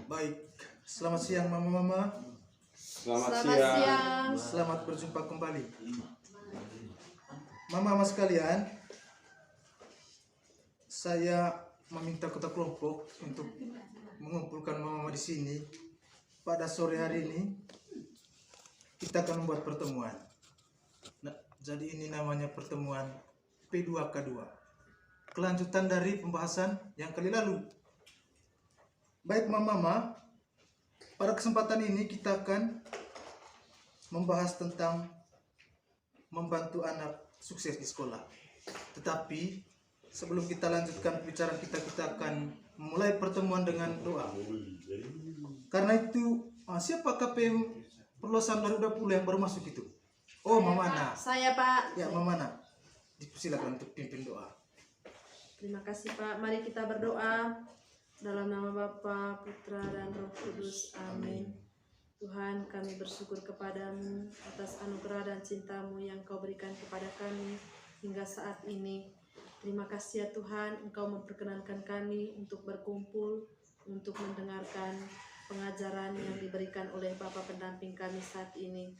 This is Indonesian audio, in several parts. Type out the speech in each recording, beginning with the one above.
Baik, selamat siang mama-mama. Selamat siang. Selamat berjumpa kembali. Mama-mama sekalian, saya meminta ketua kelompok untuk mengumpulkan mama-mama di sini. Pada sore hari ini kita akan membuat pertemuan. Nah, jadi ini namanya pertemuan P2K2. Kelanjutan dari pembahasan yang kali lalu. Baik mama-mama, pada kesempatan ini kita akan membahas tentang membantu anak sukses di sekolah. Tetapi sebelum kita lanjutkan pembicaraan kita akan memulai pertemuan dengan doa. Karena itu, siapa KPM Perluasan 2020 yang baru masuk itu? Oh, Mama Ana. Saya, Pak. Ya, Mama Ana. Silakan untuk pimpin doa. Terima kasih, Pak. Mari kita berdoa. Dalam nama Bapa, Putra, dan Roh Kudus. Amin. Tuhan, kami bersyukur kepadamu atas anugerah dan cintamu yang kau berikan kepada kami hingga saat ini. Terima kasih ya Tuhan, Engkau memperkenankan kami untuk berkumpul, untuk mendengarkan pengajaran yang diberikan oleh Bapa pendamping kami saat ini.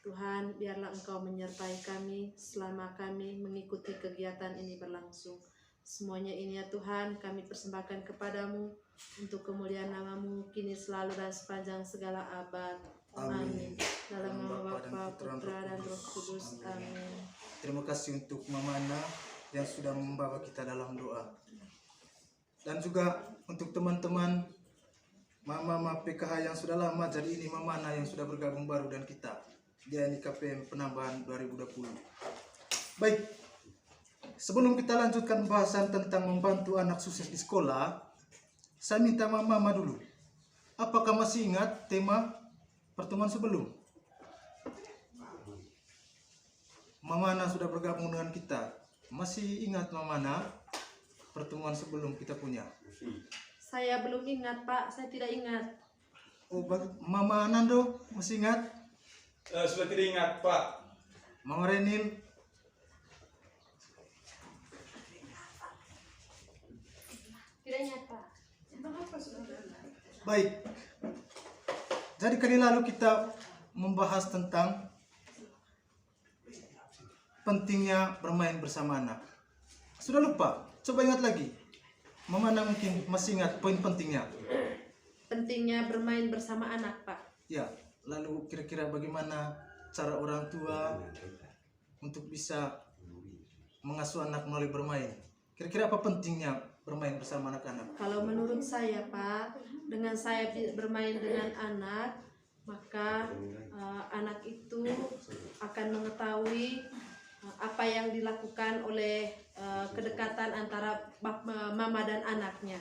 Tuhan, biarlah Engkau menyertai kami selama kami mengikuti kegiatan ini berlangsung. Semuanya ini ya Tuhan, kami persembahkan kepadamu untuk kemuliaan namamu kini selalu dan sepanjang segala abad. Amin. Dalam nama Bapa, Putra, dan Roh Kudus. Amin. Terima kasih untuk Mama Ana yang sudah membawa kita dalam doa. Dan juga untuk teman-teman Mama PKH yang sudah lama, jadi ini Mama Ana yang sudah bergabung baru dan kita. Dia ini KPM penambahan 2020. Baik. Sebelum kita lanjutkan pembahasan tentang membantu anak sukses di sekolah, saya minta mama dulu. Apakah masih ingat tema pertemuan sebelum? Mama Ana sudah bergabung dengan kita. Masih ingat Mama Ana pertemuan sebelum kita punya? Saya belum ingat, Pak. Saya tidak ingat. Oh, Mama Nando masih ingat? Sudah tidak ingat, Pak. Mama Renil? Tidak ingat, Pak. Baik. Jadi kali lalu kita membahas tentang pentingnya bermain bersama anak. Sudah lupa? Coba ingat lagi. Mama Ana mungkin masih ingat poin pentingnya. Pentingnya bermain bersama anak, Pak. Ya, lalu kira-kira bagaimana cara orang tua untuk bisa mengasuh anak melalui bermain? Kira-kira apa pentingnya bermain bersama anak-anak? Kalau menurut saya, Pak, dengan saya bermain dengan anak, maka anak itu akan mengetahui apa yang dilakukan oleh kedekatan antara mama dan anaknya.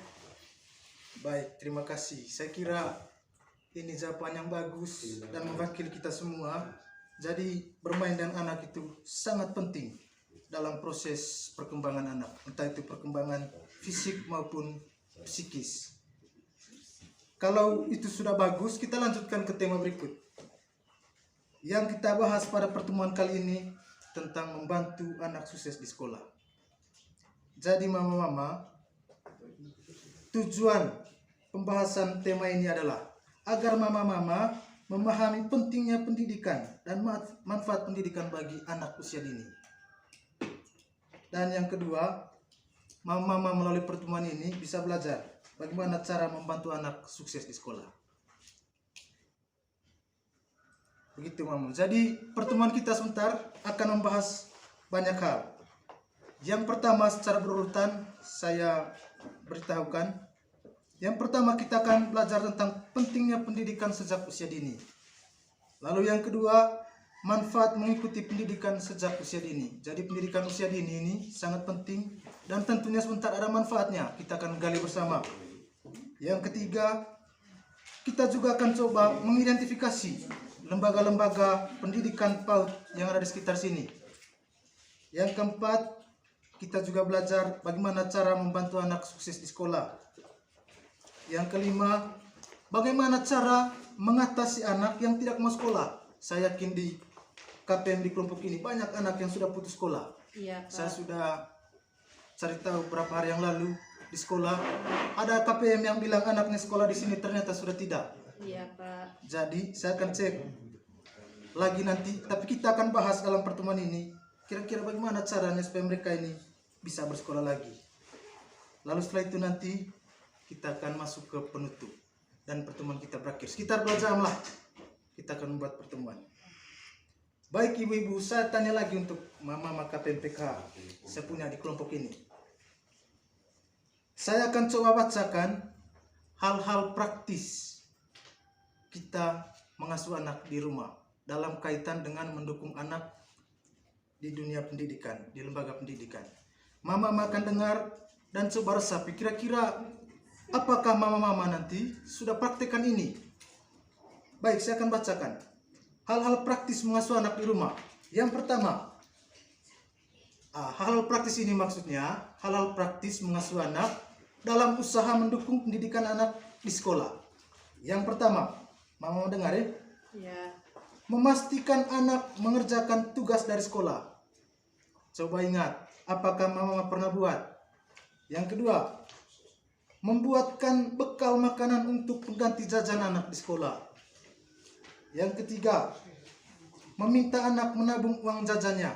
Baik, terima kasih. Saya kira ini jawaban yang bagus dan mewakili kita semua. Jadi bermain dengan anak itu sangat penting dalam proses perkembangan anak, entah itu perkembangan fisik maupun psikis. Kalau itu sudah bagus, kita lanjutkan ke tema berikut. Yang kita bahas pada pertemuan kali ini tentang membantu anak sukses di sekolah. Jadi mama-mama, tujuan pembahasan tema ini adalah agar mama-mama memahami pentingnya pendidikan dan manfaat pendidikan bagi anak usia dini. Dan yang kedua, mama-mama melalui pertemuan ini bisa belajar bagaimana cara membantu anak sukses di sekolah. Begitu mama. Jadi pertemuan kita sebentar akan membahas banyak hal. Yang pertama secara berurutan saya beritahukan. Yang pertama kita akan belajar tentang pentingnya pendidikan sejak usia dini. Lalu yang kedua, manfaat mengikuti pendidikan sejak usia dini. Jadi pendidikan usia dini ini sangat penting dan tentunya sebentar ada manfaatnya. Kita akan gali bersama. Yang ketiga, kita juga akan coba mengidentifikasi lembaga-lembaga pendidikan PAUD yang ada di sekitar sini. Yang keempat, kita juga belajar bagaimana cara membantu anak sukses di sekolah. Yang kelima, bagaimana cara mengatasi anak yang tidak mau sekolah. Saya yakin di KPM di kelompok ini banyak anak yang sudah putus sekolah. Iya, Pak. Saya sudah cari tahu beberapa hari yang lalu di sekolah. Ada KPM yang bilang anaknya sekolah di sini, ternyata sudah tidak. Iya, Pak. Jadi saya akan cek lagi nanti, tapi kita akan bahas dalam pertemuan ini kira-kira bagaimana caranya supaya mereka ini bisa bersekolah lagi. Lalu setelah itu nanti kita akan masuk ke penutup dan pertemuan kita berakhir. Sekitar 2 jam lah kita akan membuat pertemuan. Baik ibu-ibu, saya tanya lagi untuk mama KPMPK saya punya di kelompok ini. Saya akan coba bacakan hal-hal praktis kita mengasuh anak di rumah dalam kaitan dengan mendukung anak di dunia pendidikan, di lembaga pendidikan. Mama akan dengar dan coba resapi kira-kira apakah mama nanti sudah praktekkan ini. Baik, saya akan bacakan hal-hal praktis mengasuh anak di rumah. Yang pertama, hal-hal praktis ini maksudnya hal-hal praktis mengasuh anak dalam usaha mendukung pendidikan anak di sekolah. Yang pertama, mama dengar ya? Ya. Memastikan anak mengerjakan tugas dari sekolah. Coba ingat, apakah mama pernah buat? Yang kedua, membuatkan bekal makanan untuk pengganti jajan anak di sekolah. Yang ketiga, meminta anak menabung uang jajannya.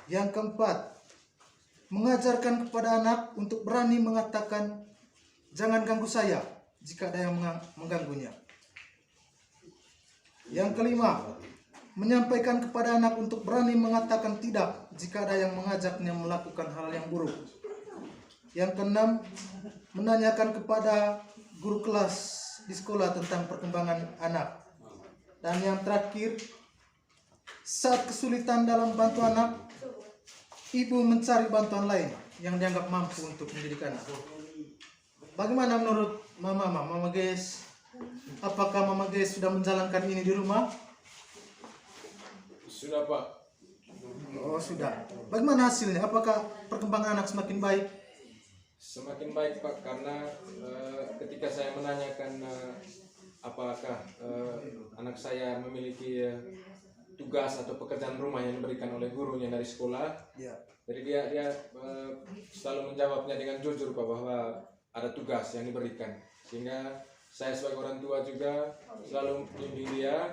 Yang keempat, mengajarkan kepada anak untuk berani mengatakan jangan ganggu saya jika ada yang mengganggunya. Yang kelima, menyampaikan kepada anak untuk berani mengatakan tidak jika ada yang mengajaknya melakukan hal yang buruk. Yang keenam, menanyakan kepada guru kelas di sekolah tentang perkembangan anak. Dan yang terakhir, saat kesulitan dalam bantu anak, ibu mencari bantuan lain yang dianggap mampu untuk mendidik anak. Bagaimana menurut Mama Ges? Apakah Mama Ges sudah menjalankan ini di rumah? Sudah, Pak. Oh, sudah. Bagaimana hasilnya? Apakah perkembangan anak semakin baik? Semakin baik, Pak, karena ketika saya menanyakan apakah anak saya memiliki tugas atau pekerjaan rumah yang diberikan oleh gurunya dari sekolah, Ya. jadi dia selalu menjawabnya dengan jujur, Pak, bahwa ada tugas yang diberikan, sehingga saya sebagai orang tua juga selalu membimbing dia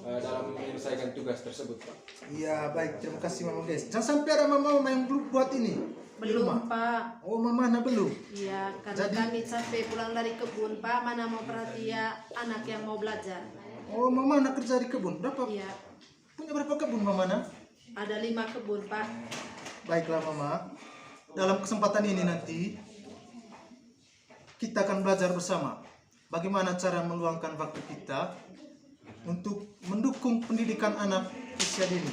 dalam menyelesaikan tugas tersebut, Pak. Iya, baik. Terima kasih Mama Ges. Jangan sampai ada mama yang belum buat ini. Di Belum, rumah. Pak. Oh, Mama belum. Iya, karena Jadi- kami sampai pulang dari kebun, Pak. Mana mau perhatian anak yang mau belajar. Oh, Mama kerja di kebun. Berapa? Iya, Punya berapa kebun Mama? ada 5 kebun, Pak. Baiklah Mama. Dalam kesempatan ini nanti kita akan belajar bersama bagaimana cara meluangkan waktu kita untuk mendukung pendidikan anak usia dini.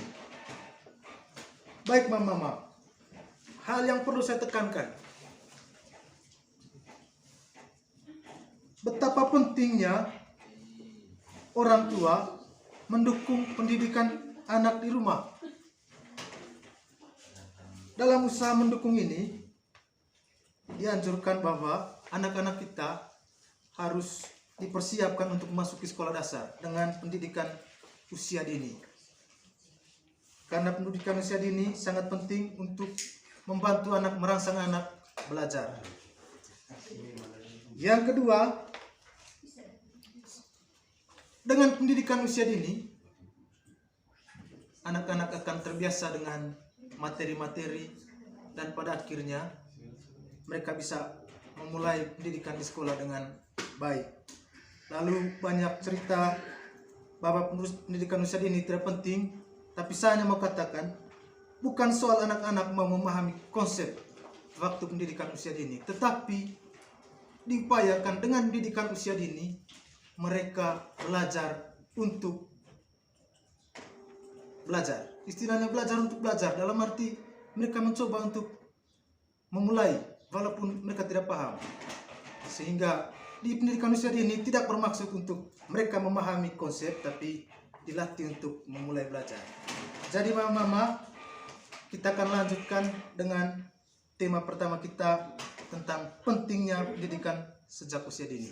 Baik Mama. Hal yang perlu saya tekankan, betapa pentingnya orang tua mendukung pendidikan anak di rumah. Dalam usaha mendukung ini, dianjurkan bahwa anak-anak kita harus dipersiapkan untuk memasuki sekolah dasar dengan pendidikan usia dini. Karena pendidikan usia dini sangat penting untuk membantu anak, merangsang anak belajar. Yang kedua, dengan pendidikan usia dini, anak-anak akan terbiasa dengan materi-materi dan pada akhirnya mereka bisa memulai pendidikan di sekolah dengan baik. Lalu banyak cerita bahwa pendidikan usia dini tidak penting, tapi saya hanya mau katakan bukan soal anak-anak mau memahami konsep waktu pendidikan usia dini, tetapi diupayakan dengan pendidikan usia dini mereka belajar untuk belajar. Istilahnya belajar untuk belajar dalam arti mereka mencoba untuk memulai walaupun mereka tidak paham. Sehingga di pendidikan usia dini tidak bermaksud untuk mereka memahami konsep, tapi dilatih untuk memulai belajar. Jadi mama, kita akan lanjutkan dengan tema pertama kita tentang pentingnya pendidikan sejak usia dini.